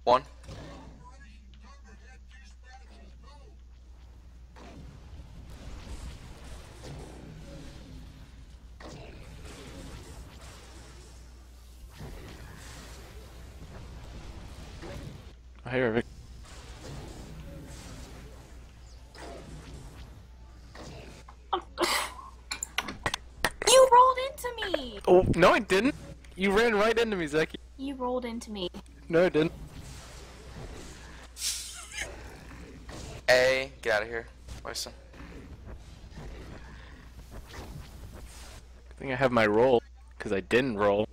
One. I hear Vic. You rolled into me! Oh, no I didn't! You ran right into me, Zeki. You rolled into me. No I didn't. A, get out of here. Listen. I think I have my roll, because I didn't roll.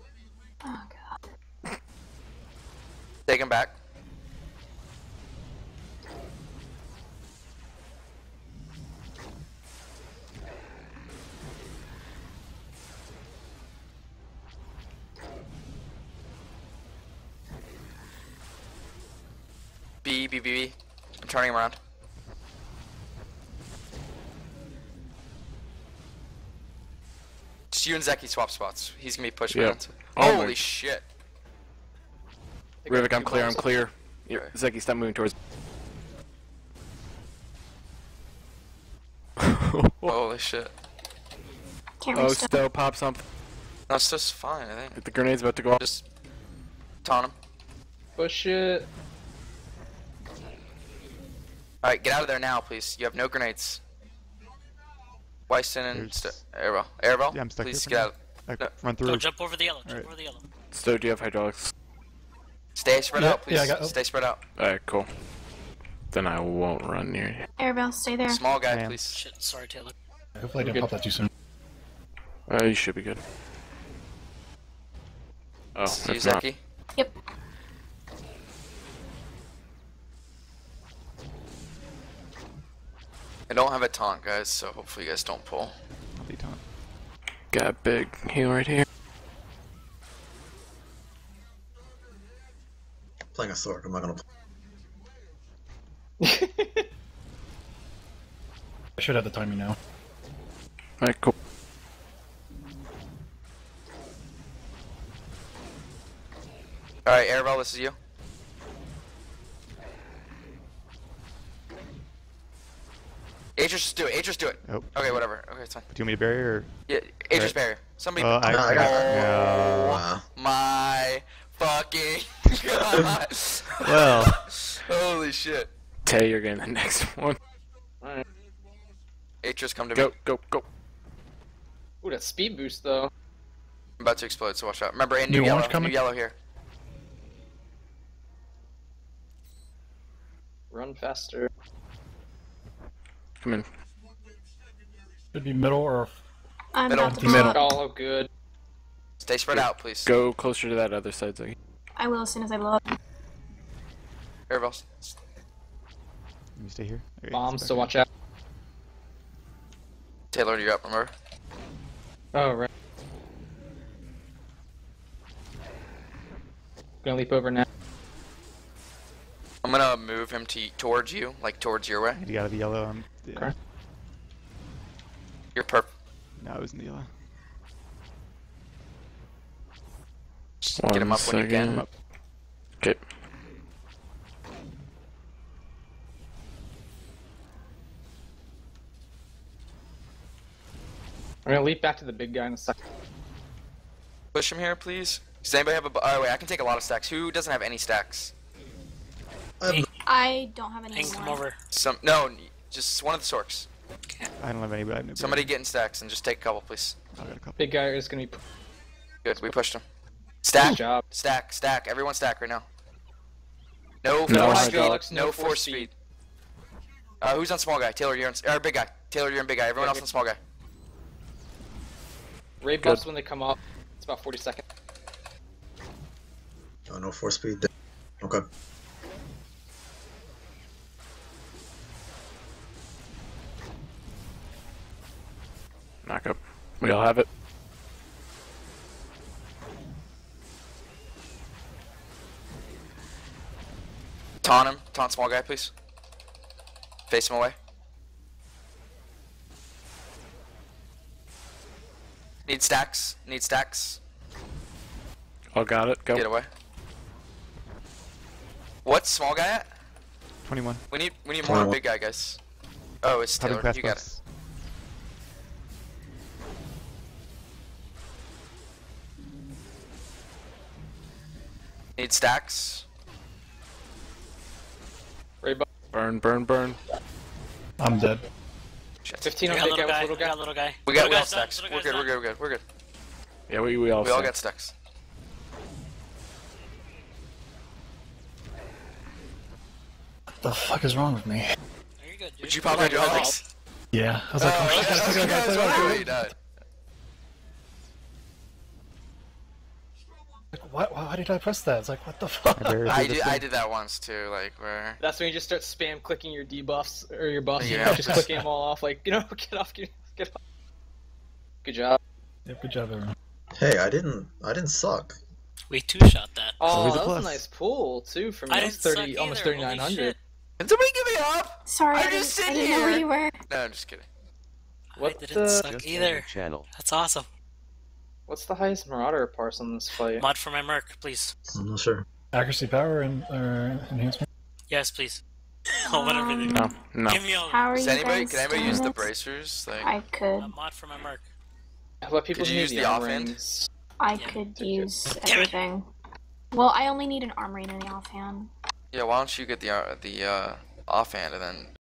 Oh god. Take him back. B. I'm turning him around. Just you and Zeki swap spots. He's gonna be pushed Yeah. around. Oh Holy my- shit. Rivik, I'm clear. Yeah, Zeki, stop moving towards. Holy shit. Can't Oh, reach down. Stowe, pop something. That's just fine, I think. The grenade's about to go off. Just taunt him. Push it. Alright, get out of there now, please. You have no grenades. Wyson and Arabelle, Yeah, I'm stuck please here get for out. now. No. Run through. Go jump over the yellow. Jump Alright. over the yellow. Stowe, do you have hydraulics? Stay spread Yeah, out, please. yeah, I got- Stay spread out. Alright, cool. Then I won't run near you. Arabelle, stay there. Small guy, Man. please. Shit, sorry, Taylor. Hopefully I didn't Good. pop that too soon. You should be good. Oh, See you, if not. Zeki. Yep. I don't have a taunt, guys, so hopefully you guys don't pull. I'll be taunt. Got a big heal right here. Playing a sorc, I'm not gonna. I should have the timing now. Alright, cool. Alright, Arabelle, this is you. Aegis, just do it. Aegis, do it. Oh. Okay, whatever. Okay, it's fine. Do you want me to bury or? Yeah, Aegis Alright. barrier. Somebody. Oh, I got Wow. My fucking god. Well. Holy shit. Tay, you're getting the next one. Aegis, come to Go, me. go. Ooh, that speed boost though. I'm about to explode, so watch out. Remember, and New new orange yellow. coming? New yellow here. Run faster. Come in. Should be middle or I'm Middle. about to Middle. blow up. Oh, good. Stay spread out, please. Go closer to that other side, Zeki. I will as soon as I blow up. Arabelle. Let me stay here. Okay, Bombs, sit so back watch out. Taylor, you're up, remember? Oh, right. Gonna leap over now. I'm gonna move him towards you, like towards your way. here. You got the yellow. Yeah. Okay. You're perp. No, it was in the yellow. Just get him up when you can. Okay. I'm gonna leap back to the big guy in a second. Push him here, please. Does anybody have a? Oh wait, I can take a lot of stacks. Who doesn't have any stacks? I don't have any Hank, come anymore. over. No, just one of the sorcs. I don't have any, but I have no. Somebody get in stacks and just take a couple, please. I got a couple. Big guy is gonna be. Good, we pushed him. Stack, Good job. stack. Everyone stack right now. No No force hydraulics, speed. no No force force speed. Who's on small guy? Taylor, you're on. Big guy. Taylor, you're in big guy. Everyone else on small guy. Ray buffs when they come up. It's about 40 seconds. Oh, no force speed. Okay. Knock up. We all have it. Taunt him. Taunt small guy, please. Face him away. Need stacks. Need stacks. All got it. Go. Get away. What's small guy at? 21. We need more 21. big guy, guys. Oh, it's Having Taylor. pass You got it. plus. Need stacks. Right above. Burn, burn, burn. I'm dead. 15 We on got big guy little with guy. little We guy. got little guy. We got Little guy's stacks. done, We're little good. guy's We're good. We're good. We're good. Yeah, we all We all set. got stacks. What the fuck is wrong with me? done. You're good, dude. Would you pop my Alex? Yeah, I was like, oh, shit, I think I got that. Like, why did I press that? It's like, what the fuck? I barely did this I thing. did that once too. Like where. That's when you just start spam clicking your debuffs or your buffs. Yeah. Just clicking them all off. Like, get off, get off. Good job. Yep, good job, everyone. Hey, I didn't suck. We two-shot that. Oh, Always a that was plus. a nice pull too. For me, I that didn't was suck either. almost Holy 3,900. shit. Can somebody give me up? Sorry, I'm I just didn't, I sitting didn't know where here. you were. No, I'm just kidding. What I didn't the? suck either. That's awesome. What's the highest Marauder parse on this fight? Mod for my merc, please. I'm not sure. Accuracy, power, and enhancement. Yes, please. Oh, whatever they do. No, no. Give me a How are Does you anybody? guys Can anybody doing use the this? bracers? Like. I could. a mod for my merc. What people Could you need use the arm offhand? rings. I Yeah. could use Damn it. everything. Well, I only need an arm ring in the offhand. Yeah. Why don't you get the offhand and then